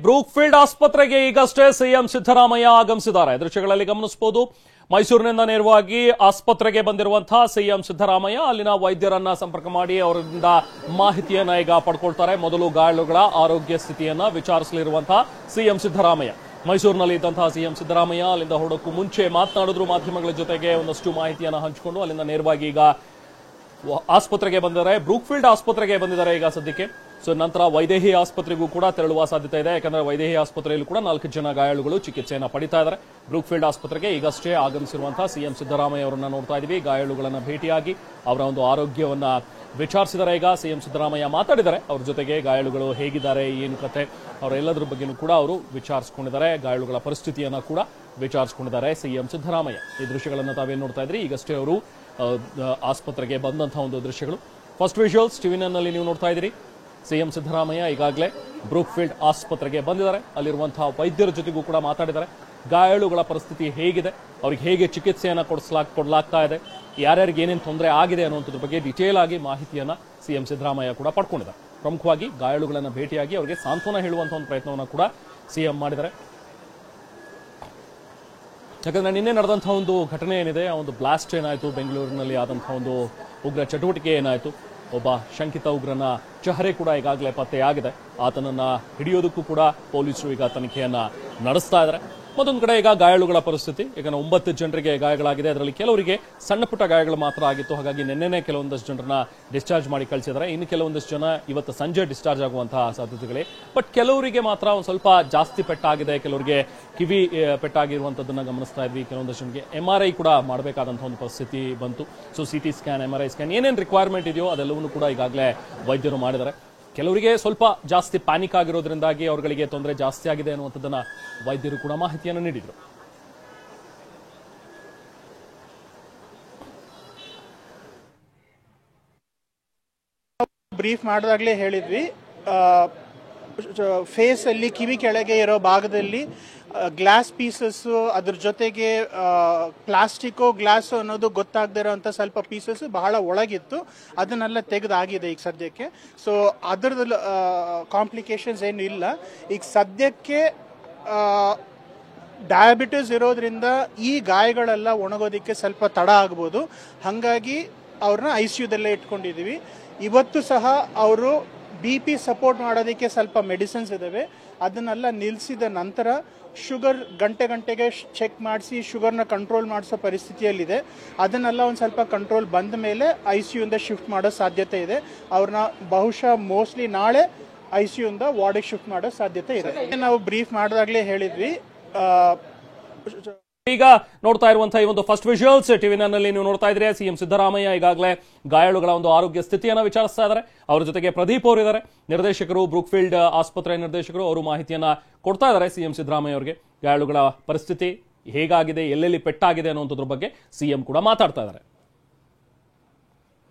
Brookfield ಆಸ್ಪತ್ರೆಗೆ ಈಗಷ್ಟೇ CM Siddaramaiah ಆಗಮಿಸಿದ್ದಾರೆ. ದೃಶ್ಯಗಳಲ್ಲಿ ಗಮನಿಸಬಹುದು. ಮೈಸೂರಿನಿಂದ ನೇರವಾಗಿ ಆಸ್ಪತ್ರೆಗೆ ಬಂದಿರುವಂತಹ ಸಿಎಂ ಸಿದ್ದರಾಮಯ್ಯ ಅಲ್ಲಿನ ವೈದ್ಯರನ್ನ ಸಂಪರ್ಕ ಮಾಡಿ ಅವರಿಂದ ಮಾಹಿತಿಯನ್ನ ಈಗ ಪಡ್ಕೊಳ್ತಾರೆ. ಮೊದಲು ಗಾಯಾಳುಗಳ ಆರೋಗ್ಯ ಸ್ಥಿತಿಯನ್ನ ವಿಚಾರಿಸಲಿರುವಂತಹ ಸಿಎಂ ಸಿದ್ದರಾಮಯ್ಯ. ಮೈಸೂರಿನಲ್ಲಿ ಇದ್ದಂತಹ ಸಿಎಂ ಸಿದ್ದರಾಮಯ್ಯ ಅಲ್ಲಿಂದ ಹೊರಡೋಕ್ಕೂ ಮುಂಚೆ ಮಾತನಾಡಿದ್ರು ಮಾಧ್ಯಮಗಳ ಜೊತೆಗೆ, ಒಂದಷ್ಟು ಮಾಹಿತಿಯನ್ನ ಹಂಚಿಕೊಂಡು ಅಲ್ಲಿಂದ ನೇರವಾಗಿ ಈಗ ಆಸ್ಪತ್ರೆಗೆ ಬಂದಿದ್ದಾರೆ. ಬ್ರೂಕ್ಫೀಲ್ಡ್ ಆಸ್ಪತ್ರೆಗೆ ಬಂದಿದ್ದಾರೆ ಈಗ ಸದ್ಯಕ್ಕೆ. ಸೊ ನಂತರ ವೈದೇಹಿ ಆಸ್ಪತ್ರೆಗೂ ಕೂಡ ತೆರಳುವ ಸಾಧ್ಯತೆ ಇದೆ. ಯಾಕಂದ್ರೆ ವೈದೇಹಿ ಆಸ್ಪತ್ರೆಯಲ್ಲಿ ಕೂಡ 4 ಜನ ಗಾಯಾಳುಗಳು ಚಿಕಿತ್ಸೆಯನ್ನು ಪಡಿತಾ ಇದ್ದಾರೆ. ಬ್ರೂಕ್ಫೀಲ್ಡ್ ಆಸ್ಪತ್ರೆಗೆ ಈಗಷ್ಟೇ ಆಗಮಿಸಿರುವಂತಹ ಸಿಎಂ ಸಿದ್ದರಾಮಯ್ಯ ಅವರನ್ನ ನೋಡ್ತಾ ಇದೀವಿ. ಗಾಯಾಳುಗಳನ್ನ ಭೇಟಿಯಾಗಿ ಅವರ ಒಂದು ಆರೋಗ್ಯವನ್ನ ವಿಚಾರಿಸಿದ್ದಾರೆ. ಈಗ ಸಿಎಂ ಸಿದ್ದರಾಮಯ್ಯ ಮಾತಾಡಿದ್ದಾರೆ. ಅವ್ರ ಜೊತೆಗೆ ಗಾಯಾಳುಗಳು ಹೇಗಿದ್ದಾರೆ, ಏನು ಕತೆ, ಅವರೆಲ್ಲದ್ರ ಬಗ್ಗೆನೂ ಕೂಡ ಅವರು ವಿಚಾರಿಸಿಕೊಂಡಿದ್ದಾರೆ. ಗಾಯಾಳುಗಳ ಪರಿಸ್ಥಿತಿಯನ್ನ ಕೂಡ ವಿಚಾರಿಸಿಕೊಂಡಿದ್ದಾರೆ ಸಿಎಂ ಸಿದ್ದರಾಮಯ್ಯ. ಈ ದೃಶ್ಯಗಳನ್ನು ತಾವೇನು ನೋಡ್ತಾ ಇದ್ರಿ, ಈಗಷ್ಟೇ ಅವರು ಆಸ್ಪತ್ರೆಗೆ ಬಂದಂತಹ ಒಂದು ದೃಶ್ಯಗಳು. ಫಸ್ಟ್ ವಿಜುವಲ್ಸ್ ಟಿವಿನಲ್ಲಿ ನೀವು ನೋಡ್ತಾ ಇದ್ದೀರಿ. ಸಿಎಂ ಸಿದ್ದರಾಮಯ್ಯ ಈಗಾಗಲೇ ಬ್ರೂಕ್ಫೀಲ್ಡ್ ಆಸ್ಪತ್ರೆಗೆ ಬಂದಿದ್ದಾರೆ. ಅಲ್ಲಿರುವಂತಹ ವೈದ್ಯರ ಜೊತೆಗೂ ಕೂಡ ಮಾತಾಡಿದ್ದಾರೆ. ಗಾಯಾಳುಗಳ ಪರಿಸ್ಥಿತಿ ಹೇಗಿದೆ, ಅವ್ರಿಗೆ ಹೇಗೆ ಚಿಕಿತ್ಸೆಯನ್ನು ಕೊಡಲಾಗ್ತಾ ಇದೆ, ಯಾರ್ಯಾರಿಗೆ ಏನೇನು ತೊಂದರೆ ಆಗಿದೆ ಅನ್ನುವಂಥದ್ರ ಬಗ್ಗೆ ಡೀಟೇಲ್ ಆಗಿ ಮಾಹಿತಿಯನ್ನ ಸಿಎಂ ಸಿದ್ದರಾಮಯ್ಯ ಕೂಡ ಪಡ್ಕೊಂಡಿದ್ದಾರೆ. ಪ್ರಮುಖವಾಗಿ ಗಾಯಾಳುಗಳನ್ನು ಭೇಟಿಯಾಗಿ ಅವರಿಗೆ ಸಾಂತ್ವನ ಹೇಳುವಂತಹ ಒಂದು ಪ್ರಯತ್ನವನ್ನು ಕೂಡ ಸಿಎಂ ಮಾಡಿದ್ದಾರೆ. ಯಾಕಂದ್ರೆ ನಿನ್ನೆ ನಡೆದಂತಹ ಒಂದು ಘಟನೆ ಏನಿದೆ, ಆ ಒಂದು ಬ್ಲಾಸ್ಟ್ ಏನಾಯಿತು, ಬೆಂಗಳೂರಿನಲ್ಲಿ ಆದಂತಹ ಒಂದು ಉಗ್ರ ಚಟುವಟಿಕೆ ಏನಾಯಿತು, ಒಬ್ಬ ಶಂಕಿತ ಉಗ್ರನ ಚಹರೆ ಕೂಡ ಈಗಾಗಲೇ ಪತ್ತೆಯಾಗಿದೆ. ಆತನನ್ನ ಹಿಡಿಯೋದಕ್ಕೂ ಕೂಡ ಪೊಲೀಸರು ಈಗ ತನಿಖೆಯನ್ನ ನಡೆಸ್ತಾ ಇದ್ದಾರೆ. ಮತ್ತೊಂದು ಕಡೆ ಈಗ ಗಾಯಾಳುಗಳ ಪರಿಸ್ಥಿತಿ, ಯಾಕಂದ್ರೆ 9 ಜನರಿಗೆ ಗಾಯಗಳಾಗಿದೆ. ಅದರಲ್ಲಿ ಕೆಲವರಿಗೆ ಸಣ್ಣ ಪುಟ್ಟ ಗಾಯಗಳು ಮಾತ್ರ ಆಗಿತ್ತು. ಹಾಗಾಗಿ ನಿನ್ನೆನೇ ಕೆಲವೊಂದಷ್ಟು ಜನರನ್ನ ಡಿಸ್ಚಾರ್ಜ್ ಮಾಡಿ ಕಳಿಸಿದ್ದಾರೆ. ಇನ್ನು ಕೆಲವೊಂದಷ್ಟು ಜನ ಇವತ್ತು ಸಂಜೆ ಡಿಸ್ಚಾರ್ಜ್ ಆಗುವಂತಹ ಸಾಧ್ಯತೆಗಳೇ. ಬಟ್ ಕೆಲವರಿಗೆ ಮಾತ್ರ ಒಂದು ಸ್ವಲ್ಪ ಜಾಸ್ತಿ ಪೆಟ್ಟಾಗಿದೆ. ಕೆಲವರಿಗೆ ಕಿವಿ ಪೆಟ್ಟಾಗಿರುವಂತದ್ದನ್ನ ಗಮನಿಸ್ತಾ ಇದ್ವಿ. ಕೆಲವೊಂದಷ್ಟು ಜನಕ್ಕೆ MRI ಕೂಡ ಮಾಡಬೇಕಾದಂತಹ ಒಂದು ಪರಿಸ್ಥಿತಿ ಬಂತು. So CT scan, MRI scan ಏನೇನು ರಿಕ್ವೈರ್ಮೆಂಟ್ ಇದೆಯೋ ಅದೆಲ್ಲವನ್ನೂ ಕೂಡ ಈಗಾಗಲೇ ವೈದ್ಯರು ಮಾಡಿದ್ದಾರೆ. ಕೆಲವರಿಗೆ ಸ್ವಲ್ಪ ಜಾಸ್ತಿ ಪ್ಯಾನಿಕ್ ಆಗಿರೋದ್ರಿಂದಾಗಿ ಅವರುಗಳಿಗೆ ತೊಂದರೆ ಜಾಸ್ತಿ ಆಗಿದೆ ಅನ್ನುವಂಥದ್ದನ್ನ ವೈದ್ಯರು ಕೂಡ ಮಾಹಿತಿಯನ್ನು ನೀಡಿದರು. ಬ್ರೀಫ್ ಮಾಡಿದಾಗಲೇ ಹೇಳಿದ್ವಿ, ಫೇಸ್ ಅಲ್ಲಿ ಕಿವಿ ಕೆಳಗೆ ಇರೋ ಭಾಗದಲ್ಲಿ ಗ್ಲಾಸ್ ಪೀಸಸ್, ಅದ್ರ ಜೊತೆಗೆ ಪ್ಲಾಸ್ಟಿಕ್ಕೋ ಗ್ಲಾಸು ಅನ್ನೋದು ಗೊತ್ತಾಗದೇ ಇರೋಂಥ ಸ್ವಲ್ಪ ಪೀಸಸ್ ಬಹಳ ಒಳಗಿತ್ತು. ಅದನ್ನೆಲ್ಲ ತೆಗೆದಾಗಿದೆ ಈಗ ಸದ್ಯಕ್ಕೆ. ಸೊ ಅದರದ್ದು ಕಾಂಪ್ಲಿಕೇಶನ್ಸ್ ಏನು ಇಲ್ಲ. ಈಗ ಸದ್ಯಕ್ಕೆ ಡಯಾಬಿಟಿಸ್ ಇರೋದ್ರಿಂದ ಈ ಗಾಯಗಳೆಲ್ಲ ಒಣಗೋದಕ್ಕೆ ಸ್ವಲ್ಪ ತಡ ಆಗ್ಬೋದು. ಹಾಗಾಗಿ ಅವ್ರನ್ನ ICUದಲ್ಲೇ ಇಟ್ಕೊಂಡಿದ್ದೀವಿ. ಇವತ್ತು ಸಹ ಅವರು BP ಸಪೋರ್ಟ್ ಮಾಡೋದಕ್ಕೆ ಸ್ವಲ್ಪ ಮೆಡಿಸಿನ್ಸ್ ಇದ್ದಾವೆ. ಅದನ್ನೆಲ್ಲ ನಿಲ್ಲಿಸಿದ ನಂತರ ಶುಗರ್ ಗಂಟೆಗೆ ಚೆಕ್ ಮಾಡಿಸಿ ಶುಗರ್ನ ಕಂಟ್ರೋಲ್ ಮಾಡಿಸೋ ಪರಿಸ್ಥಿತಿಯಲ್ಲಿದೆ. ಅದನ್ನೆಲ್ಲ ಒಂದು ಸ್ವಲ್ಪ ಕಂಟ್ರೋಲ್ ಬಂದ ಮೇಲೆ ICUಯಿಂದ ಶಿಫ್ಟ್ ಮಾಡೋ ಸಾಧ್ಯತೆ ಇದೆ. ಅವ್ರನ್ನ ಬಹುಶಃ ಮೋಸ್ಟ್ಲಿ ನಾಳೆ ICUಯಿಂದ ವಾರ್ಡಿಗೆ ಶಿಫ್ಟ್ ಮಾಡೋ ಸಾಧ್ಯತೆ ಇದೆ. ನಾವು ಬ್ರೀಫ್ ಮಾಡಿದಾಗಲೇ ಹೇಳಿದ್ವಿ. ಈಗ ನೋಡ್ತಾ ಇರುವಂತಹ ಈ ಒಂದು ಫಸ್ಟ್ ವಿಜುವಲ್ಸ್ ಟಿವಿನಲ್ಲಿ ನೀವು ನೋಡ್ತಾ ಇದ್ರೆ, ಸಿಎಂ ಸಿದ್ದರಾಮಯ್ಯ ಈಗಾಗಲೇ ಗಾಯಾಳುಗಳ ಒಂದು ಆರೋಗ್ಯ ಸ್ಥಿತಿಯನ್ನು ವಿಚಾರಿಸ್ತಾ ಇದ್ದಾರೆ. ಅವರ ಜೊತೆಗೆ ಪ್ರದೀಪ್ ಅವರು ಇದ್ದಾರೆ, ನಿರ್ದೇಶಕರು, ಬ್ರೂಕ್ಫೀಲ್ಡ್ ಆಸ್ಪತ್ರೆ ನಿರ್ದೇಶಕರು. ಅವರು ಮಾಹಿತಿಯನ್ನ ಕೊಡ್ತಾ ಇದ್ದಾರೆ ಸಿಎಂ ಸಿದ್ದರಾಮಯ್ಯ ಅವರಿಗೆ. ಗಾಯಾಳುಗಳ ಪರಿಸ್ಥಿತಿ ಹೇಗಾಗಿದೆ, ಎಲ್ಲೆಲ್ಲಿ ಪೆಟ್ಟಾಗಿದೆ ಅನ್ನುವಂಥದ್ರ ಬಗ್ಗೆ ಸಿಎಂ ಕೂಡ ಮಾತಾಡ್ತಾ ಇದ್ದಾರೆ.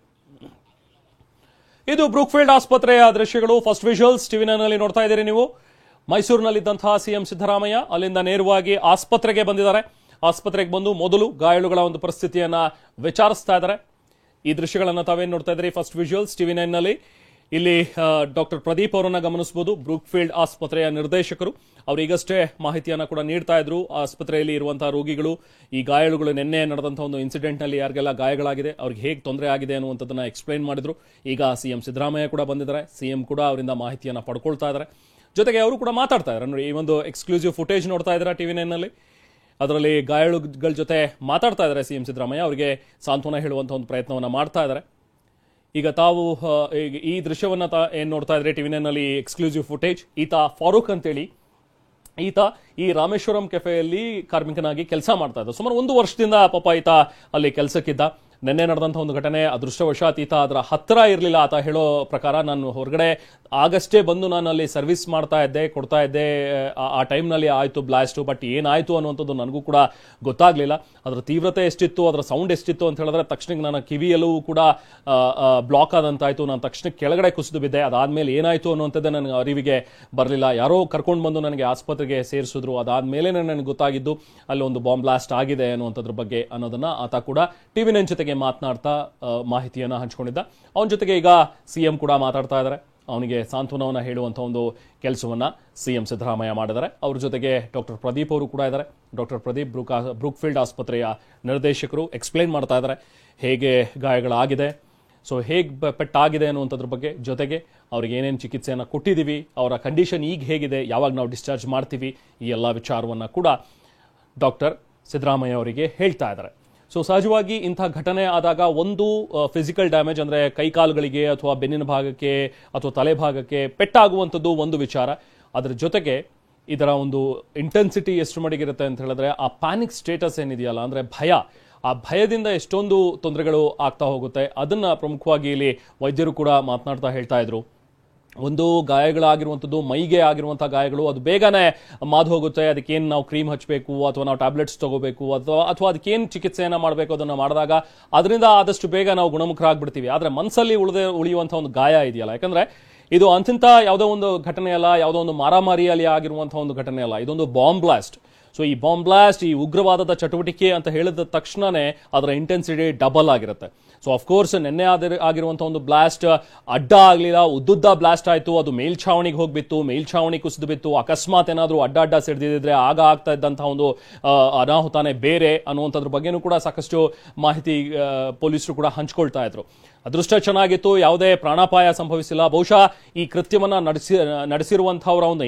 ಇದು ಬ್ರೂಕ್ಫೀಲ್ಡ್ ಆಸ್ಪತ್ರೆಯ ದೃಶ್ಯಗಳು. ಫಸ್ಟ್ ವಿಜುವಲ್ಸ್ ಟಿವಿನಲ್ಲಿ ನೋಡ್ತಾ ಇದ್ದೀರಿ ನೀವು. ಮೈಸೂರಿನಲ್ಲಿದ್ದಂತಹ ಸಿಎಂ ಸಿದ್ದರಾಮಯ್ಯ ಅಲ್ಲಿಂದ ನೇರವಾಗಿ ಆಸ್ಪತ್ರೆಗೆ ಬಂದಿದ್ದಾರೆ. ಆಸ್ಪತ್ರೆಗೆ ಬಂದು ಮೊದಲು ಗಾಯಾಳುಗಳ ಒಂದು ಪರಿಸ್ಥಿತಿಯನ್ನ ವಿಚಾರಿಸ್ತಾ ಇದ್ದಾರೆ. ಈ ದೃಶ್ಯಗಳನ್ನ ತಾವೇನು ನೋಡ್ತಾ ಇದ್ರಿ, ಫಸ್ಟ್ ವಿಜುವಲ್ಸ್ ಟಿವಿ9ನಲ್ಲಿ. ಇಲ್ಲಿ ಡಾಕ್ಟರ್ ಪ್ರದೀಪ್ ಅವರನ್ನ ಗಮನಿಸಬಹುದು, ಬ್ರೂಕ್ಫೀಲ್ಡ್ ಆಸ್ಪತ್ರೆಯ ನಿರ್ದೇಶಕರು. ಅವರು ಈಗಷ್ಟೇ ಮಾಹಿತಿಯನ್ನ ಕೂಡ ನೀಡ್ತಾ ಇದ್ರು. ಆಸ್ಪತ್ರೆಯಲ್ಲಿ ಇರುವಂತಹ ರೋಗಿಗಳು, ಈ ಗಾಯಾಳುಗಳು, ನಿನ್ನೆ ನಡೆದಂತಹ ಒಂದು ಇನ್ಸಿಡೆಂಟ್ ನಲ್ಲಿ ಯಾರಿಗೆಲ್ಲ ಗಾಯಗಳಾಗಿದೆ, ಅವ್ರಿಗೆ ಹೇಗೆ ತೊಂದರೆ ಆಗಿದೆ ಅನ್ನುವಂಥದ್ದನ್ನ ಎಕ್ಸ್ಪ್ಲೈನ್ ಮಾಡಿದ್ರು. ಈಗ ಸಿಎಂ ಸಿದ್ದರಾಮಯ್ಯ ಕೂಡ ಬಂದಿದ್ದಾರೆ. ಸಿಎಂ ಕೂಡ ಅವರಿಂದ ಮಾಹಿತಿಯನ್ನ ಪಡ್ಕೊಳ್ತಾ ಇದ್ದಾರೆ. ಜೊತೆಗೆ ಅವರು ಕೂಡ ಮಾತಾಡ್ತಾ ಇದ್ದಾರೆ. ನೋಡಿ, ಈ ಒಂದು ಎಕ್ಸ್ಕ್ಲೂಸಿವ್ ಫುಟೇಜ್ ನೋಡ್ತಾ ಇದ್ದೀರಾ ಟಿವಿ9ನಲ್ಲಿ. ಅದರಲ್ಲಿ ಗಾಯಾಳುಗಳ ಜೊತೆ ಮಾತಾಡ್ತಾ ಇದ್ದಾರೆ ಸಿಎಂ ಸಿದ್ದರಾಮಯ್ಯ. ಅವರಿಗೆ ಸಾಂತ್ವನ ಹೇಳುವಂತ ಒಂದು ಪ್ರಯತ್ನವನ್ನ ಮಾಡ್ತಾ ಇದ್ದಾರೆ. ಈಗ ತಾವು ಈ ದೃಶ್ಯವನ್ನ ಏನ್ ನೋಡ್ತಾ ಇದ್ರೆ ಟಿವಿ9ನಲ್ಲಿ ಎಕ್ಸ್ಕ್ಲೂಸಿವ್ ಫುಟೇಜ್. ಈತ ಫಾರೂಕ್ ಅಂತೇಳಿ, ಈತ ಈ ರಾಮೇಶ್ವರಂ ಕೆಫೆಯಲ್ಲಿ ಕಾರ್ಮಿಕನಾಗಿ ಕೆಲಸ ಮಾಡ್ತಾ ಇದ್ದ. ಸುಮಾರು 1 ವರ್ಷದಿಂದ ಪಾಪ ಈತ ಅಲ್ಲಿ ಕೆಲಸಕ್ಕಿದ್ದ. ನಿನ್ನೆ ನಡೆದಂತಹ ಒಂದು ಘಟನೆ, ಅದೃಷ್ಟವಶಾತ್ ಈತ ಅದರ ಹತ್ತಿರ ಇರಲಿಲ್ಲ. ಆತ ಹೇಳೋ ಪ್ರಕಾರ, ನಾನು ಹೊರಗಡೆ ಆಗಷ್ಟೇ ಬಂದು ನಾನು ಅಲ್ಲಿ ಸರ್ವಿಸ್ ಮಾಡ್ತಾ ಇದ್ದೆ, ಕೊಡ್ತಾ ಇದ್ದೆ, ಆ ಟೈಮ್ನಲ್ಲಿ ಆಯಿತು ಬ್ಲಾಸ್ಟು. ಬಟ್ ಏನಾಯಿತು ಅನ್ನುವಂಥದ್ದು ನನಗೂ ಕೂಡ ಗೊತ್ತಾಗಲಿಲ್ಲ. ಅದರ ತೀವ್ರತೆ ಎಷ್ಟಿತ್ತು, ಅದರ ಸೌಂಡ್ ಎಷ್ಟಿತ್ತು ಅಂತ ಹೇಳಿದ್ರೆ ತಕ್ಷಣಕ್ಕೆ ನನ್ನ ಕಿವಿಯೆಲ್ಲವೂ ಕೂಡ ಬ್ಲಾಕ್ ಆದಂತಾಯಿತು. ನಾನು ತಕ್ಷಣ ಕೆಳಗಡೆ ಕುಸಿದು ಬಿದ್ದೆ. ಅದಾದಮೇಲೆ ಏನಾಯಿತು ಅನ್ನುವಂಥದ್ದೇ ನನಗೆ ಅರಿವಿಗೆ ಬರಲಿಲ್ಲ. ಯಾರೋ ಕರ್ಕೊಂಡು ಬಂದು ನನಗೆ ಆಸ್ಪತ್ರೆಗೆ ಸೇರಿಸಿದ್ರು. ಅದಾದಮೇಲೆ ನನಗೆ ಗೊತ್ತಾಗಿದ್ದು ಅಲ್ಲಿ ಒಂದು ಬಾಂಬ್ ಬ್ಲಾಸ್ಟ್ ಆಗಿದೆ ಅನ್ನುವಂಥದ್ರ ಬಗ್ಗೆ ಅನ್ನೋದನ್ನ ಆತ ಕೂಡ ಟಿವಿ9 ಜೊತೆಗೆ ಮಾತನಾಡ್ತಾ ಮಾಹಿತಿಯನ್ನ ಹಂಚಿಕೊಂಡಿದ್ದ. ಅವನ ಜೊತೆಗೆ ಈಗ ಸಿಎಂ ಕೂಡ ಮಾತಾಡ್ತಾ ಇದ್ದಾರೆ. ಅವನಿಗೆ ಸಾಂತ್ವನವನ್ನು ಹೇಳುವಂಥ ಒಂದು ಕೆಲಸವನ್ನು CM ಸಿದ್ದರಾಮಯ್ಯ ಮಾಡಿದ್ದಾರೆ. ಅವ್ರ ಜೊತೆಗೆ ಡಾಕ್ಟರ್ ಪ್ರದೀಪ್ ಅವರು ಕೂಡ ಇದ್ದಾರೆ. ಡಾಕ್ಟರ್ ಪ್ರದೀಪ್ ಬ್ರೂಕ್ಫೀಲ್ಡ್ ಆಸ್ಪತ್ರೆಯ ನಿರ್ದೇಶಕರು ಎಕ್ಸ್ಪ್ಲೈನ್ ಮಾಡ್ತಾ ಇದ್ದಾರೆ ಹೇಗೆ ಗಾಯಗಳಾಗಿದೆ, ಸೊ ಹೇಗೆ ಪೆಟ್ಟಾಗಿದೆ ಅನ್ನುವಂಥದ್ರ ಬಗ್ಗೆ, ಜೊತೆಗೆ ಅವ್ರಿಗೆ ಏನೇನು ಚಿಕಿತ್ಸೆಯನ್ನು ಕೊಟ್ಟಿದ್ದೀವಿ, ಅವರ ಕಂಡೀಷನ್ ಈಗ ಹೇಗಿದೆ, ಯಾವಾಗ ನಾವು ಡಿಸ್ಚಾರ್ಜ್ ಮಾಡ್ತೀವಿ, ಈ ಎಲ್ಲ ವಿಚಾರವನ್ನು ಕೂಡ ಡಾಕ್ಟರ್ ಸಿದ್ದರಾಮಯ್ಯ ಅವರಿಗೆ ಹೇಳ್ತಾ ಇದ್ದಾರೆ. ಸೊ ಸಹಜವಾಗಿ ಇಂಥ ಘಟನೆ ಆದಾಗ ಒಂದು ಫಿಸಿಕಲ್ ಡ್ಯಾಮೇಜ್ ಅಂದರೆ ಕೈಕಾಲುಗಳಿಗೆ ಅಥವಾ ಬೆನ್ನಿನ ಭಾಗಕ್ಕೆ ಅಥವಾ ತಲೆ ಭಾಗಕ್ಕೆ ಪೆಟ್ಟಾಗುವಂಥದ್ದು ಒಂದು ವಿಚಾರ. ಅದರ ಜೊತೆಗೆ ಇದರ ಒಂದು ಇಂಟೆನ್ಸಿಟಿ ಎಷ್ಟು ಮಟ್ಟಿಗಿರುತ್ತೆ ಅಂತ ಹೇಳಿದ್ರೆ ಆ ಪ್ಯಾನಿಕ್ ಸ್ಟೇಟಸ್ ಏನಿದೆಯಲ್ಲ, ಅಂದರೆ ಭಯ, ಆ ಭಯದಿಂದ ಎಷ್ಟೊಂದು ತೊಂದರೆಗಳು ಆಗ್ತಾ ಹೋಗುತ್ತೆ. ಅದನ್ನು ಪ್ರಮುಖವಾಗಿ ಇಲ್ಲಿ ವೈದ್ಯರು ಕೂಡ ಮಾತನಾಡ್ತಾ ಹೇಳ್ತಾ ಇದ್ರು. ಒಂದು ಗಾಯಗಳಾಗಿರುವಂಥದ್ದು, ಮೈಗೆ ಆಗಿರುವಂಥ ಗಾಯಗಳು, ಅದು ಬೇಗನೆ ಮಾದು ಹೋಗುತ್ತೆ. ಅದಕ್ಕೇನು ನಾವು ಕ್ರೀಮ್ ಹಚ್ಚಬೇಕು ಅಥವಾ ನಾವು ಟ್ಯಾಬ್ಲೆಟ್ಸ್ ತಗೋಬೇಕು ಅಥವಾ ಅದಕ್ಕೇನು ಚಿಕಿತ್ಸೆಯನ್ನು ಮಾಡಬೇಕು ಅದನ್ನು ಮಾಡಿದಾಗ ಅದರಿಂದ ಆದಷ್ಟು ಬೇಗ ನಾವು ಗುಣಮುಖರಾಗ್ಬಿಡ್ತೀವಿ. ಆದರೆ ಮನಸ್ಸಲ್ಲಿ ಉಳಿಯುವಂಥ ಒಂದು ಗಾಯ ಇದೆಯಲ್ಲ, ಯಾಕಂದರೆ ಇದು ಅಂತಿಂತ ಯಾವುದೋ ಒಂದು ಘಟನೆ ಅಲ್ಲ, ಯಾವುದೋ ಒಂದು ಮಾರಾಮಾರಿಯಲ್ಲಿ ಆಗಿರುವಂಥ ಒಂದು ಘಟನೆ ಅಲ್ಲ, ಇದೊಂದು ಬಾಂಬ್ ಬ್ಲಾಸ್ಟ್. ಸೊ ಈ ಬಾಂಬ್ ಬ್ಲಾಸ್ಟ್, ಈ ಉಗ್ರವಾದದ ಚಟುವಟಿಕೆ ಅಂತ ಹೇಳಿದ ತಕ್ಷಣನೇ ಅದರ ಇಂಟೆನ್ಸಿಟಿ ಡಬಲ್ ಆಗಿರುತ್ತೆ. ಸೊ ಅಫ್ಕೋರ್ಸ್ ನಿನ್ನೆ ಆಗಿರುವಂಥ ಒಂದು ಬ್ಲಾಸ್ಟ್ ಅಡ್ಡ ಆಗಲಿಲ್ಲ, ಉದ್ದುದ್ದ ಬ್ಲಾಸ್ಟ್ ಆಯಿತು. ಅದು ಮೇಲ್ಛಾವಣಿಗೆ ಹೋಗಿಬಿತ್ತು, ಮೇಲ್ಛಾವಣಿ ಕುಸಿದು ಬಿತ್ತು. ಅಕಸ್ಮಾತ್ ಏನಾದರೂ ಅಡ್ಡ ಸಿಡಿದಿದ್ರೆ ಆಗ ಆಗ್ತಾ ಇದ್ದಂಥ ಒಂದು ಅನಾಹುತಾನೆ ಬೇರೆ ಅನ್ನುವಂಥದ್ರ ಬಗ್ಗೆನೂ ಕೂಡ ಸಾಕಷ್ಟು ಮಾಹಿತಿ ಪೊಲೀಸರು ಕೂಡ ಹಂಚ್ಕೊಳ್ತಾ ಇದ್ರು. ಅದೃಷ್ಟ ಚೆನ್ನಾಗಿತ್ತು, ಯಾವುದೇ ಪ್ರಾಣಾಪಾಯ ಸಂಭವಿಸಿಲ್ಲ. ಬಹುಶಃ ಈ ಕೃತ್ಯವನ್ನು ನಡೆಸಿರುವಂಥವರ ಒಂದು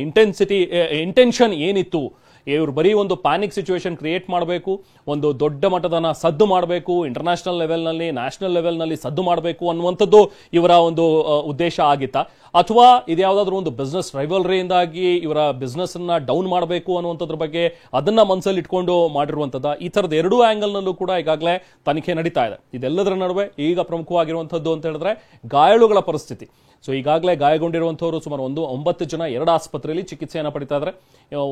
ಇಂಟೆನ್ಷನ್ ಏನಿತ್ತು, ಇವರು ಬರೀ ಒಂದು ಪ್ಯಾನಿಕ್ ಸಿಚುವೇಶನ್ ಕ್ರಿಯೇಟ್ ಮಾಡಬೇಕು, ಒಂದು ದೊಡ್ಡ ಮಟ್ಟದ ಸದ್ದು ಮಾಡಬೇಕು, ಇಂಟರ್ನ್ಯಾಷನಲ್ ಲೆವೆಲ್ನಲ್ಲಿ, ನ್ಯಾಷನಲ್ ಲೆವೆಲ್ನಲ್ಲಿ ಸದ್ದು ಮಾಡಬೇಕು ಅನ್ನುವಂಥದ್ದು ಇವರ ಒಂದು ಉದ್ದೇಶ ಆಗಿತ್ತಾ, ಅಥವಾ ಇದ್ಯಾವುದಾದ್ರೂ ಒಂದು ಬಿಸ್ನೆಸ್ ರೈವಲ್ರಿಯಿಂದಾಗಿ ಇವರ ಬಿಸ್ನೆಸ್ ಅನ್ನ ಡೌನ್ ಮಾಡಬೇಕು ಅನ್ನುವಂಥದ್ರ ಬಗ್ಗೆ ಅದನ್ನ ಮನಸ್ಸಲ್ಲಿ ಇಟ್ಕೊಂಡು ಮಾಡಿರುವಂಥದ್ದು. ಈ ಥರದ ಎರಡೂ ಆಂಗಲ್ನಲ್ಲೂ ಕೂಡ ಈಗಾಗಲೇ ತನಿಖೆ ನಡೀತಾ ಇದೆ. ಇದೆಲ್ಲದರ ನಡುವೆ ಈಗ ಪ್ರಮುಖವಾಗಿರುವಂಥದ್ದು ಅಂತ ಹೇಳಿದ್ರೆ ಗಾಯಾಳುಗಳ ಪರಿಸ್ಥಿತಿ. ಸೊ ಈಗಾಗಲೇ ಗಾಯಗೊಂಡಿರುವಂಥವರು ಸುಮಾರು 9 ಜನ 2 ಆಸ್ಪತ್ರೆಯಲ್ಲಿ ಚಿಕಿತ್ಸೆಯನ್ನು ಪಡಿತಾ ಇದ್ದಾರೆ.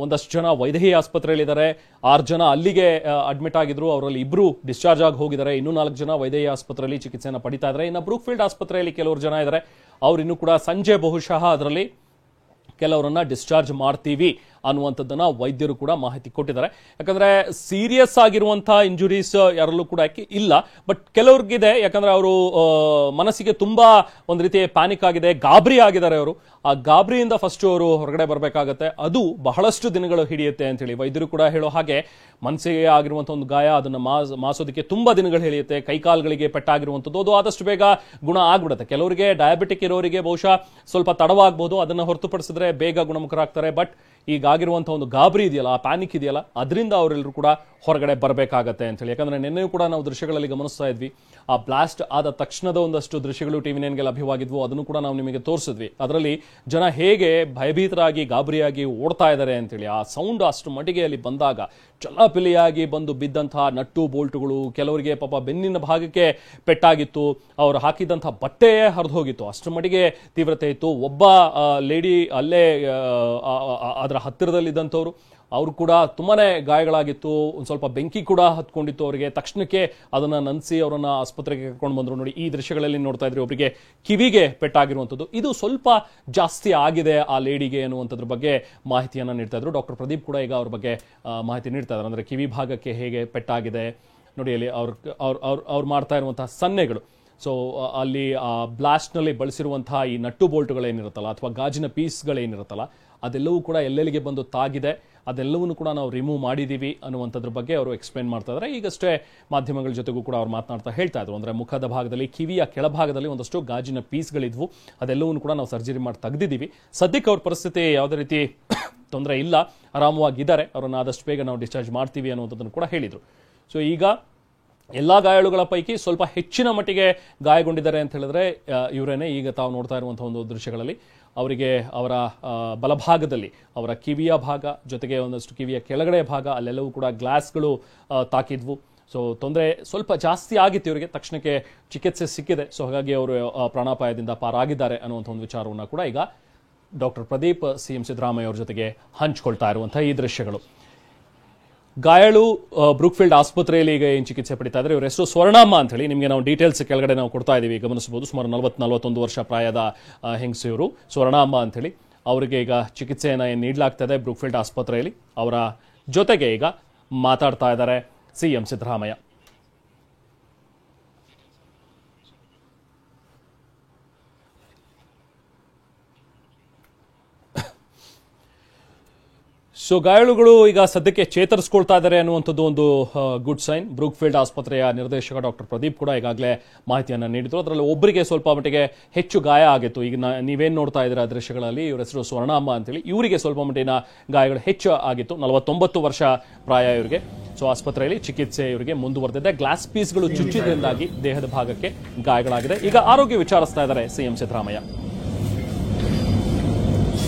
ಒಂದಷ್ಟು ಜನ ವೈದೇಹಿ ಆಸ್ಪತ್ರೆಯಲ್ಲಿದ್ದಾರೆ. 6 ಜನ ಅಲ್ಲಿಗೆ ಅಡ್ಮಿಟ್ ಆಗಿದ್ರು, ಅವರಲ್ಲಿ 2 ಡಿಸ್ಚಾರ್ಜ್ ಆಗಿ ಹೋಗಿದ್ದಾರೆ. ಇನ್ನೂ 4 ಜನ ವೈದೇಹಿ ಆಸ್ಪತ್ರೆಯಲ್ಲಿ ಚಿಕಿತ್ಸೆಯನ್ನು ಪಡಿತಾ ಇದ್ದಾರೆ. ಇನ್ನು ಬ್ರೂಕ್ಫೀಲ್ಡ್ ಆಸ್ಪತ್ರೆಯಲ್ಲಿ ಕೆಲವರು ಜನ ಇದ್ದಾರೆ, ಅವ್ರು ಇನ್ನೂ ಕೂಡ ಸಂಜೆ ಬಹುಶಃ ಅದರಲ್ಲಿ ಕೆಲವರನ್ನ ಡಿಸ್ಚಾರ್ಜ್ ಮಾಡ್ತೀವಿ ಅನ್ನುವಂಥದ್ದನ್ನ ವೈದ್ಯರು ಕೂಡ ಮಾಹಿತಿ ಕೊಟ್ಟಿದ್ದಾರೆ. ಯಾಕಂದ್ರೆ ಸೀರಿಯಸ್ ಆಗಿರುವಂತಹ ಇಂಜುರೀಸ್ ಯಾರಲ್ಲೂ ಕೂಡ ಇಲ್ಲ, ಬಟ್ ಕೆಲವ್ರಿಗಿದೆ. ಯಾಕಂದ್ರೆ ಅವರು ಮನಸ್ಸಿಗೆ ತುಂಬಾ ಒಂದು ರೀತಿ ಪ್ಯಾನಿಕ್ ಆಗಿದೆ, ಗಾಬರಿ ಆಗಿದ್ದಾರೆ ಅವರು. ಆ ಗಾಬರಿಯಿಂದ ಫಸ್ಟ್ ಅವರು ಹೊರಗಡೆ ಬರಬೇಕಾಗತ್ತೆ. ಅದು ಬಹಳಷ್ಟು ದಿನಗಳು ಹಿಡಿಯುತ್ತೆ ಅಂತ ಹೇಳಿ ವೈದ್ಯರು ಕೂಡ ಹೇಳೋ ಹಾಗೆ, ಮನಸ್ಸಿಗೆ ಆಗಿರುವಂತಹ ಒಂದು ಗಾಯ ಅದನ್ನ ಮಾಸೋದಕ್ಕೆ ತುಂಬಾ ದಿನಗಳು ಹಿಡಿಯುತ್ತೆ. ಕೈಕಾಲುಗಳಿಗೆ ಪೆಟ್ಟಾಗಿರುವಂಥದ್ದು ಅದು ಆದಷ್ಟು ಬೇಗ ಗುಣ ಆಗ್ಬಿಡುತ್ತೆ. ಕೆಲವರಿಗೆ ಡಯಾಬಿಟಿಕ್ ಇರೋರಿಗೆ ಬಹುಶಃ ಸ್ವಲ್ಪ ತಡವಾಗಬಹುದು, ಅದನ್ನ ಹೊರತುಪಡಿಸಿದ್ರೆ ಬೇಗ ಗುಣಮುಖರಾಗ್ತಾರೆ. ಬಟ್ ಈಗಾಗಿರುವಂತಹ ಒಂದು ಗಾಬರಿ ಇದೆಯಲ್ಲ, ಆ ಪ್ಯಾನಿಕ್ ಇದೆಯಲ್ಲ, ಅದರಿಂದ ಅವರೆಲ್ಲರೂ ಕೂಡ ಹೊರಗಡೆ ಬರಬೇಕಾಗತ್ತೆ ಅಂತ ಹೇಳಿ. ಯಾಕಂದ್ರೆ ನಿನ್ನೆಯೂ ಕೂಡ ನಾವು ದೃಶ್ಯಗಳಲ್ಲಿ ಗಮನಿಸ್ತಾ ಇದ್ವಿ, ಆ ಬ್ಲಾಸ್ಟ್ ಆದ ತಕ್ಷಣದ ಒಂದಷ್ಟು ದೃಶ್ಯಗಳು TV9ಗೆ ಲಭ್ಯವಾಗಿದ್ವು, ಅದನ್ನು ಕೂಡ ನಾವು ನಿಮಗೆ ತೋರಿಸಿದ್ವಿ. ಅದರಲ್ಲಿ ಜನ ಹೇಗೆ ಭಯಭೀತರಾಗಿ ಗಾಬರಿಯಾಗಿ ಓಡ್ತಾ ಇದ್ದಾರೆ ಅಂತೇಳಿ. ಆ ಸೌಂಡ್ ಅಷ್ಟು ಮಟ್ಟಿಗೆ ಅಲ್ಲಿ ಬಂದಾಗ ಚಲಾಪಿಲಿಯಾಗಿ ಬಂದು ಬಿದ್ದಂತಹ ನಟ್ಟು ಬೋಲ್ಟುಗಳು, ಕೆಲವರಿಗೆ ಪಾಪ ಬೆನ್ನಿನ ಭಾಗಕ್ಕೆ ಪೆಟ್ಟಾಗಿತ್ತು, ಅವರು ಹಾಕಿದಂತಹ ಬಟ್ಟೆಯೇ ಹರಿದು ಹೋಗಿತ್ತು, ಅಷ್ಟು ಮಟ್ಟಿಗೆ ತೀವ್ರತೆ ಇತ್ತು. ಒಬ್ಬ ಲೇಡಿ ಅಲ್ಲೇ ಅದರ ಹತ್ತಿರದಲ್ಲಿದ್ದಂಥವ್ರು, ಅವರು ಕೂಡ ತುಂಬಾನೇ ಗಾಯಗಳಾಗಿತ್ತು, ಒಂದು ಸ್ವಲ್ಪ ಬೆಂಕಿ ಕೂಡ ಹತ್ಕೊಂಡಿತ್ತು ಅವರಿಗೆ. ತಕ್ಷಣಕ್ಕೆ ಅದನ್ನ ನಂದಿಸಿ ಅವರನ್ನ ಆಸ್ಪತ್ರೆಗೆ ಕರ್ಕೊಂಡು ಬಂದರು. ನೋಡಿ, ಈ ದೃಶ್ಯಗಳಲ್ಲಿ ನೋಡ್ತಾ ಇದ್ರಿ, ಒಬ್ಬರಿಗೆ ಕಿವಿಗೆ ಪೆಟ್ಟಾಗಿರುವಂಥದ್ದು. ಇದು ಸ್ವಲ್ಪ ಜಾಸ್ತಿ ಆಗಿದೆ ಆ ಲೇಡಿಗೆ ಅನ್ನುವಂಥದ್ರ ಬಗ್ಗೆ ಮಾಹಿತಿಯನ್ನ ನೀಡ್ತಾ ಇದ್ರು. ಡಾಕ್ಟರ್ ಪ್ರದೀಪ್ ಕೂಡ ಈಗ ಅವ್ರ ಬಗ್ಗೆ ಮಾಹಿತಿ ನೀಡ್ತಾ ಇದ್ದಾರೆ. ಅಂದ್ರೆ ಕಿವಿ ಭಾಗಕ್ಕೆ ಹೇಗೆ ಪೆಟ್ಟಾಗಿದೆ ನೋಡಿ, ಅಲ್ಲಿ ಅವ್ರು ಮಾಡ್ತಾ ಇರುವಂತಹ ಸನ್ನೆಗಳು. ಸೊ ಅಲ್ಲಿ ಆ ಬ್ಲಾಸ್ಟ್ನಲ್ಲಿ ಬಳಸಿರುವಂತಹ ಈ ನಟ್ಟು ಬೋಲ್ಟ್ಗಳೇನಿರುತ್ತಲ್ಲ ಅಥವಾ ಗಾಜಿನ ಪೀಸ್ಗಳೇನಿರುತ್ತಲ್ಲ, ಅದೆಲ್ಲವೂ ಕೂಡ ಎಲ್ಲೆಲ್ಲಿಗೆ ಬಂದು ತಾಗಿದೆ, ಅದೆಲ್ಲವನ್ನೂ ಕೂಡ ನಾವು ರಿಮೂವ್ ಮಾಡಿದ್ದೀವಿ ಅನ್ನುವಂಥದ್ರ ಬಗ್ಗೆ ಅವರು ಎಕ್ಸ್ಪ್ಲೇನ್ ಮಾಡ್ತಾ ಇದ್ದಾರೆ. ಈಗಷ್ಟೇ ಮಾಧ್ಯಮಗಳ ಜೊತೆಗೂ ಕೂಡ ಅವ್ರು ಮಾತನಾಡ್ತಾ ಹೇಳ್ತಾ ಇದ್ರು, ಅಂದರೆ ಮುಖದ ಭಾಗದಲ್ಲಿ, ಕಿವಿಯ ಕೆಳಭಾಗದಲ್ಲಿ ಒಂದಷ್ಟು ಗಾಜಿನ ಪೀಸ್ಗಳಿದ್ವು, ಅದೆಲ್ಲವನ್ನೂ ಕೂಡ ನಾವು ಸರ್ಜರಿ ಮಾಡಿ ತೆಗೆದಿದ್ದೀವಿ. ಸದ್ಯಕ್ಕೆ ಅವ್ರ ಪರಿಸ್ಥಿತಿ ಯಾವುದೇ ರೀತಿ ತೊಂದರೆ ಇಲ್ಲ, ಆರಾಮವಾಗಿದ್ದಾರೆ, ಅವರನ್ನು ಆದಷ್ಟು ಬೇಗ ನಾವು ಡಿಸ್ಚಾರ್ಜ್ ಮಾಡ್ತೀವಿ ಅನ್ನುವಂಥದ್ದನ್ನು ಕೂಡ ಹೇಳಿದರು. ಸೊ ಈಗ ಎಲ್ಲ ಗಾಯಾಳುಗಳ ಪೈಕಿ ಸ್ವಲ್ಪ ಹೆಚ್ಚಿನ ಮಟ್ಟಿಗೆ ಗಾಯಗೊಂಡಿದ್ದಾರೆ ಅಂತ ಹೇಳಿದ್ರೆ ಇವರೇನೆ. ಈಗ ತಾವು ನೋಡ್ತಾ ಇರುವಂತಹ ಒಂದು ದೃಶ್ಯಗಳಲ್ಲಿ ಅವರಿಗೆ ಅವರ ಬಲಭಾಗದಲ್ಲಿ ಅವರ ಕಿವಿಯ ಭಾಗ ಜೊತೆಗೆ ಒಂದಷ್ಟು ಕಿವಿಯ ಕೆಳಗಡೆ ಭಾಗ ಅಲ್ಲೆಲ್ಲವೂ ಕೂಡ ಗ್ಲಾಸ್ಗಳು ತಾಕಿದ್ವು. ಸೊ ತೊಂದರೆ ಸ್ವಲ್ಪ ಜಾಸ್ತಿ ಆಗಿತ್ತು ಇವರಿಗೆ, ತಕ್ಷಣಕ್ಕೆ ಚಿಕಿತ್ಸೆ ಸಿಕ್ಕಿದೆ. ಸೊ ಹಾಗಾಗಿ ಅವರು ಪ್ರಾಣಾಪಾಯದಿಂದ ಪಾರಾಗಿದ್ದಾರೆ ಅನ್ನುವಂಥ ಒಂದು ವಿಚಾರವನ್ನು ಕೂಡ ಈಗ ಡಾಕ್ಟರ್ ಪ್ರದೀಪ್ CM ಸಿದ್ದರಾಮಯ್ಯ ಅವರ ಜೊತೆಗೆ ಹಂಚಿಕೊಳ್ತಾ ಇರುವಂತಹ ಈ ದೃಶ್ಯಗಳು. ಗಾಯಾಳು ಬ್ರೂಕ್ಫೀಲ್ಡ್ ಆಸ್ಪತ್ರೆಯಲ್ಲಿ ಈಗ ಏನು ಚಿಕಿತ್ಸೆ ಪಡಿತಾ ಇದ್ದಾರೆ, ಇವರ ಹೆಸರು ಸ್ವರ್ಣಮ್ಮ ಅಂತ ಹೇಳಿ. ನಿಮಗೆ ನಾವು ಡೀಟೇಲ್ಸ್ ಕೆಳಗಡೆ ನಾವು ಕೊಡ್ತಾ ಇದ್ದೀವಿ, ಗಮನಿಸಬಹುದು. ಸುಮಾರು 40-41 ವರ್ಷ ಪ್ರಾಯದ ಹೆಂಗಸು ಇವರು, ಸ್ವರ್ಣಮ್ಮ ಅಂತ ಹೇಳಿ. ಅವರಿಗೆ ಈಗ ಚಿಕಿತ್ಸೆಯನ್ನು ಏನು ನೀಡಲಾಗ್ತದೆ ಬ್ರೂಕ್ಫೀಲ್ಡ್ ಆಸ್ಪತ್ರೆಯಲ್ಲಿ. ಅವರ ಜೊತೆಗೆ ಈಗ ಮಾತಾಡ್ತಾ ಇದ್ದಾರೆ CM ಸಿದ್ದರಾಮಯ್ಯ. ಸೊ ಗಾಯಾಳುಗಳು ಈಗ ಸದ್ಯಕ್ಕೆ ಚೇತರಿಸಿಕೊಳ್ತಾ ಇದ್ದಾರೆ ಅನ್ನುವಂಥದ್ದು ಒಂದು ಗುಡ್ ಸೈನ್. ಬ್ರೂಕ್ಫೀಲ್ಡ್ ಆಸ್ಪತ್ರೆಯ ನಿರ್ದೇಶಕ ಡಾಕ್ಟರ್ ಪ್ರದೀಪ್ ಕೂಡ ಈಗಾಗಲೇ ಮಾಹಿತಿಯನ್ನು ನೀಡಿದ್ರು. ಅದರಲ್ಲಿ ಒಬ್ಬರಿಗೆ ಸ್ವಲ್ಪ ಮಟ್ಟಿಗೆ ಹೆಚ್ಚು ಗಾಯ ಆಗಿತ್ತು. ಈಗ ನೀವೇನು ನೋಡ್ತಾ ಇದ್ದೀರಾ ದೃಶ್ಯಗಳಲ್ಲಿ, ಇವರ ಹೆಸರು ಸ್ವರ್ಣಾಂಬ ಅಂತೇಳಿ, ಇವರಿಗೆ ಸ್ವಲ್ಪ ಮಟ್ಟಿನ ಗಾಯಗಳು ಹೆಚ್ಚು ಆಗಿತ್ತು. 49 ವರ್ಷ ಪ್ರಾಯ ಇವರಿಗೆ. ಸೊ ಆಸ್ಪತ್ರೆಯಲ್ಲಿ ಚಿಕಿತ್ಸೆ ಇವರಿಗೆ ಮುಂದುವರೆದಿದೆ. ಗ್ಲಾಸ್ ಪೀಸ್ಗಳು ಚುಚ್ಚಿದ್ರಿಂದಾಗಿ ದೇಹದ ಭಾಗಕ್ಕೆ ಗಾಯಗಳಾಗಿದೆ. ಈಗ ಆರೋಗ್ಯ ವಿಚಾರಿಸ್ತಾ ಇದ್ದಾರೆ ಸಿಎಂ ಸಿದ್ದರಾಮಯ್ಯ.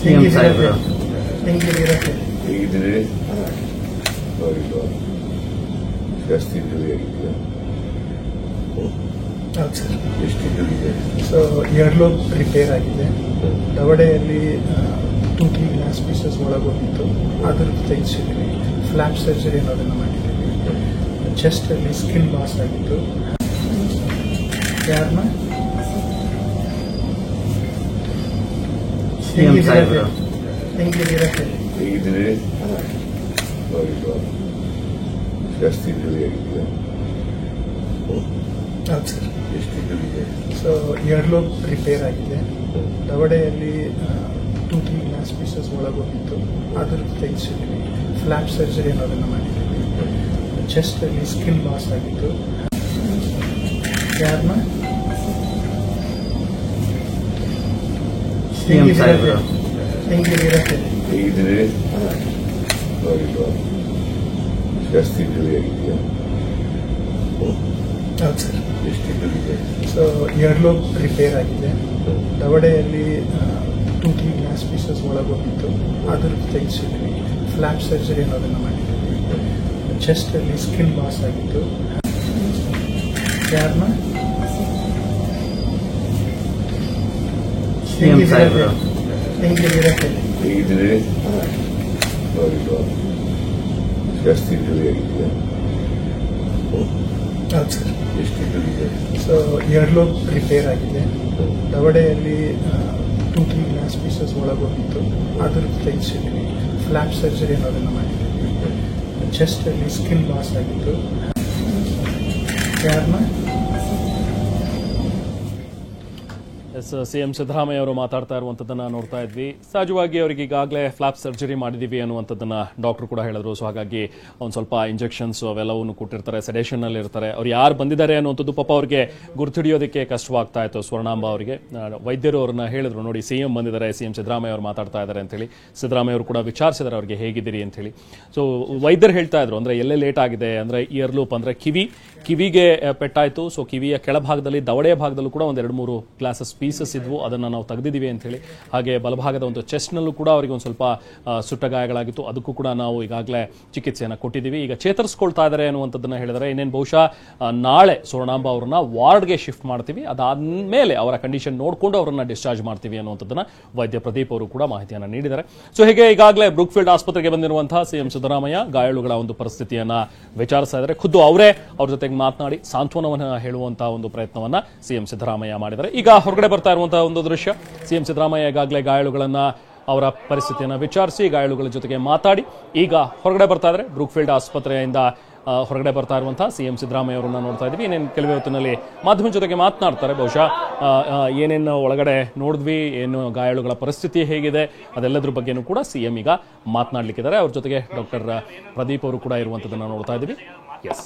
ಹೇಗಿದ್ದೀರಿ? ಜಾಸ್ತಿ ಇಂಜುರಿ ಆಗಿದೆಯಾ? ಹೌದು ಸರ್. ಎಷ್ಟು ಇಂಜುರಿ ಇದೆ? ಸೊ ಇಯರ್ಲೋಬ್ ರಿಪೇರ್ ಆಗಿದೆ. ದವಡೆಯಲ್ಲಿ 2-3 ಗ್ಲಾಸ್ ಪೀಸಸ್ ಒಳಗೋಗಿತ್ತು, ಅದ್ರದ್ದು ತೆಗೆಸಿದ್ವಿ. ಫ್ಲಾಪ್ ಸರ್ಜರಿ ಅನ್ನೋದನ್ನು ಮಾಡಿದ್ದೀವಿ. ಚೆಸ್ಟ್ ಅಲ್ಲಿ ಸ್ಕಿನ್ ಲಾಸ್ ಆಗಿತ್ತು. ಯಾರನ್ನ ಹೆಂಗಿದ್ದೀರಾ? ಹೇಗಿದ್ದೀರಿ? ಜಾಸ್ತಿ ಇಂಜುರಿ ಆಗಿದೆಯಾ? ಹೌದು ಸರ್. ಎಷ್ಟು ಇಂಜುರಿ ಇದೆ? ಸೊ ಇಯರ್ಲೋಬ್ ರಿಪೇರ್ ಆಗಿದೆ. ದವಡೆಯಲ್ಲಿ 2-3 ಗ್ಲಾಸ್ ಪೀಸಸ್ ಒಳಗೋಗಿತ್ತು, ಅದ್ರದ್ದು ತೆಗೆಸಿದ್ವಿ. ಫ್ಲಾಪ್ ಸರ್ಜರಿ ಅನ್ನೋದನ್ನು ಮಾಡಿದ್ದೀವಿ. ಚೆಸ್ಟ್ ಅಲ್ಲಿ ಸ್ಕಿನ್ ಲಾಸ್ ಆಗಿತ್ತು. ಯಾರನ್ನ ಹೆಂಗಿದ್ದೀರಾ? ಹೇಗಿದ್ದೀರಿ? ಜಾಸ್ತಿ ಇಂಜುರಿ ಆಗಿದೆಯಾ? ಹೌದು ಸರ್. ಎಷ್ಟು ಇಂಜುರಿ ಇದೆ? ಸೊ ಇಯರ್ಲೋಬ್ ರಿಪೇರ್ ಆಗಿದೆ. ದವಡೆಯಲ್ಲಿ 2-3 ಗ್ಲಾಸ್ ಪೀಸಸ್ ಒಳಗೋಗಿತ್ತು, ಅದ್ರದ್ದು ತೆಗೆಸಿದ್ವಿ. ಫ್ಲಾಪ್ ಸರ್ಜರಿ ಅನ್ನೋದನ್ನು ಮಾಡಿದ್ದೀವಿ. ಚೆಸ್ಟ್ ಅಲ್ಲಿ ಸ್ಕಿನ್ ಲಾಸ್ ಆಗಿತ್ತು. ಯಾರನ್ನ ಹೆಂಗಿದ್ದೀರಾ? ಹೇಗಿದ್ದೀರಿ? ಜಾಸ್ತಿ ಇಂಜುರಿ ಆಗಿದೆಯಾ? ಹೌದು ಸರ್. ಎಷ್ಟು ಇಂಜುರಿ ಇದೆ? ಸೊ ಇಯರ್ಲೋಬ್ ರಿಪೇರ್ ಆಗಿದೆ. ದವಡೆಯಲ್ಲಿ 2-3 ಗ್ಲಾಸ್ ಪೀಸಸ್ ಒಳಗೋಗಿತ್ತು, ಅದ್ರದ್ದು ತೆಗೆಸಿದ್ವಿ. ಫ್ಲಾಪ್ ಸರ್ಜರಿ ಅನ್ನೋದನ್ನು ಮಾಡಿದ್ದೀವಿ. ಚೆಸ್ಟ್ ಅಲ್ಲಿ ಸ್ಕಿನ್ ಲಾಸ್ ಆಗಿತ್ತು. ಯಾರನ್ನ ಸಿಎಂ ಸಿದ್ದರಾಮಯ್ಯ ಅವರು ಮಾತಾಡ್ತಾ ಇರುವಂಥದ್ದನ್ನು ನೋಡ್ತಾ ಇದ್ವಿ. ಸಹಜವಾಗಿ ಅವರಿಗೆ ಈಗಾಗಲೇ ಫ್ಲಾಪ್ ಸರ್ಜರಿ ಮಾಡಿದ್ದೀವಿ ಅನ್ನುವಂಥದ್ದನ್ನು ಡಾಕ್ಟರ್ ಕೂಡ ಹೇಳಿದ್ರು. ಸೊ ಹಾಗಾಗಿ ಒಂದು ಸ್ವಲ್ಪ ಇಂಜೆಕ್ಷನ್ಸ್ ಅವೆಲ್ಲವನ್ನು ಕೊಟ್ಟಿರ್ತಾರೆ, ಸೆಡೇಷನ್ನಲ್ಲಿ ಇರ್ತಾರೆ. ಅವ್ರು ಯಾರು ಬಂದಿದ್ದಾರೆ ಅನ್ನುವಂಥದ್ದು ಪಾಪ ಅವ್ರಿಗೆ ಗುರುತಿಡಿಯೋದಕ್ಕೆ ಕಷ್ಟವಾಗ್ತಾ ಇತ್ತು ಸ್ವರ್ಣಾಂಬ ಅವರಿಗೆ. ವೈದ್ಯರು ಅವ್ರನ್ನ ಹೇಳಿದ್ರು, ನೋಡಿ ಸಿಎಂ ಬಂದಿದ್ದಾರೆ, ಸಿಎಂ ಸಿದ್ದರಾಮಯ್ಯ ಅವರು ಮಾತಾಡ್ತಾ ಇದ್ದಾರೆ ಅಂತೇಳಿ. ಸಿದ್ದರಾಮಯ್ಯ ಅವರು ಕೂಡ ವಿಚಾರಿಸಿದ್ದಾರೆ ಅವ್ರಿಗೆ ಹೇಗಿದ್ದೀರಿ ಅಂತೇಳಿ. ಸೊ ವೈದ್ಯರು ಹೇಳ್ತಾ ಇದ್ರು, ಅಂದರೆ ಎಲ್ಲೇ ಲೇಟ್ ಆಗಿದೆ ಅಂದರೆ ಇಯರ್ ಲೂಪ್ ಅಂದರೆ ಕಿವಿಗೆ ಪೆಟ್ಟಾಯಿತು. ಸೊ ಕಿವಿಯ ಕೆಳಭಾಗದಲ್ಲಿ ದವಡೆಯ ಭಾಗದಲ್ಲೂ ಕೂಡ ಒಂದು 2-3 ಗ್ಲಾಸಸ್ ಪೀಸಸ್ ಇದ್ವು, ಅದನ್ನು ನಾವು ತೆಗೆದಿದ್ದೀವಿ ಅಂತ ಹೇಳಿ. ಹಾಗೆ ಬಲಭಾಗದ ಒಂದು ಚೆಸ್ಟ್ನಲ್ಲೂ ಕೂಡ ಅವರಿಗೆ ಒಂದು ಸ್ವಲ್ಪ ಸುಟ್ಟ ಗಾಯಗಳಾಗಿತ್ತು, ಅದಕ್ಕೂ ಕೂಡ ನಾವು ಈಗಾಗಲೇ ಚಿಕಿತ್ಸೆಯನ್ನು ಕೊಟ್ಟಿದ್ದೀವಿ. ಈಗ ಚೇತರಿಸ್ಕೊಳ್ತಾ ಇದ್ದಾರೆ ಅನ್ನುವಂಥದ್ದನ್ನು ಹೇಳಿದರೆ, ಇನ್ನೇನು ಬಹುಶಃ ನಾಳೆ ಸ್ವರ್ಣಾಂಬ ಅವರನ್ನ ವಾರ್ಡ್ಗೆ ಶಿಫ್ಟ್ ಮಾಡ್ತೀವಿ, ಅದಾದ್ಮೇಲೆ ಅವರ ಕಂಡೀಷನ್ ನೋಡಿಕೊಂಡು ಅವರನ್ನ ಡಿಸ್ಚಾರ್ಜ್ ಮಾಡ್ತೀವಿ ಅನ್ನುವಂಥದ್ದನ್ನು ವೈದ್ಯ ಪ್ರದೀಪ್ ಅವರು ಕೂಡ ಮಾಹಿತಿಯನ್ನು ನೀಡಿದ್ದಾರೆ. ಸೊ ಹೀಗೆ ಈಗಾಗಲೇ ಬ್ರೂಕ್ಫೀಲ್ಡ್ ಆಸ್ಪತ್ರೆಗೆ ಬಂದಿರುವಂತಹ ಸಿಎಂ ಸಿದ್ದರಾಮಯ್ಯ ಗಾಯಾಳುಗಳ ಒಂದು ಪರಿಸ್ಥಿತಿಯನ್ನ ವಿಚಾರಿಸ್ತಾ ಇದ್ದಾರೆ. ಖುದ್ದು ಅವರೇ ಅವ್ರ ಜೊತೆಗೆ ಮಾತನಾಡಿ ಸಾಂತ್ವನವನ್ನು ಹೇಳುವಂತಹ ಒಂದು ಪ್ರಯತ್ನವನ್ನ ಸಿಎಂ ಸಿದ್ದರಾಮಯ್ಯ ಮಾಡಿದ್ದಾರೆ. ಈಗ ಹೊರಗಡೆ ಬರ್ತಾ ಇರುವಂತಹ ಒಂದು ದೃಶ್ಯ, ಸಿಎಂ ಸಿದ್ದರಾಮಯ್ಯ ಈಗಾಗಲೇ ಗಾಯಾಳುಗಳನ್ನ ಅವರ ಪರಿಸ್ಥಿತಿಯನ್ನು ವಿಚಾರಿಸಿ ಗಾಯಾಳುಗಳ ಜೊತೆಗೆ ಮಾತಾಡಿ ಈಗ ಹೊರಗಡೆ ಬರ್ತಾ ಇದ್ದಾರೆ. ಬ್ರೂಕ್ಫೀಲ್ಡ್ ಆಸ್ಪತ್ರೆಯಿಂದ ಹೊರಗಡೆ ಬರ್ತಾ ಇರುವಂತಹ ಸಿಎಂ ಸಿದ್ದರಾಮಯ್ಯ ಅವರನ್ನ ನೋಡ್ತಾ ಇದ್ವಿ. ಇನ್ನೇನು ಕೆಲವೇ ಹೊತ್ತಿನಲ್ಲಿ ಮಾಧ್ಯಮದ ಜೊತೆಗೆ ಮಾತನಾಡ್ತಾರೆ. ಬಹುಶಃ ಏನೇನು ಒಳಗಡೆ ನೋಡಿದ್ವಿ, ಏನು ಗಾಯಾಳುಗಳ ಪರಿಸ್ಥಿತಿ ಹೇಗಿದೆ, ಅದೆಲ್ಲದ್ರ ಬಗ್ಗೆನೂ ಕೂಡ ಸಿಎಂ ಈಗ ಮಾತನಾಡಲಿಕ್ಕಿದ್ದಾರೆ. ಅವ್ರ ಜೊತೆಗೆ ಡಾಕ್ಟರ್ ಪ್ರದೀಪ್ ಅವರು ಕೂಡ ಇರುವಂಥದ್ದನ್ನು ನೋಡ್ತಾ ಇದ್ವಿ. ಎಸ್.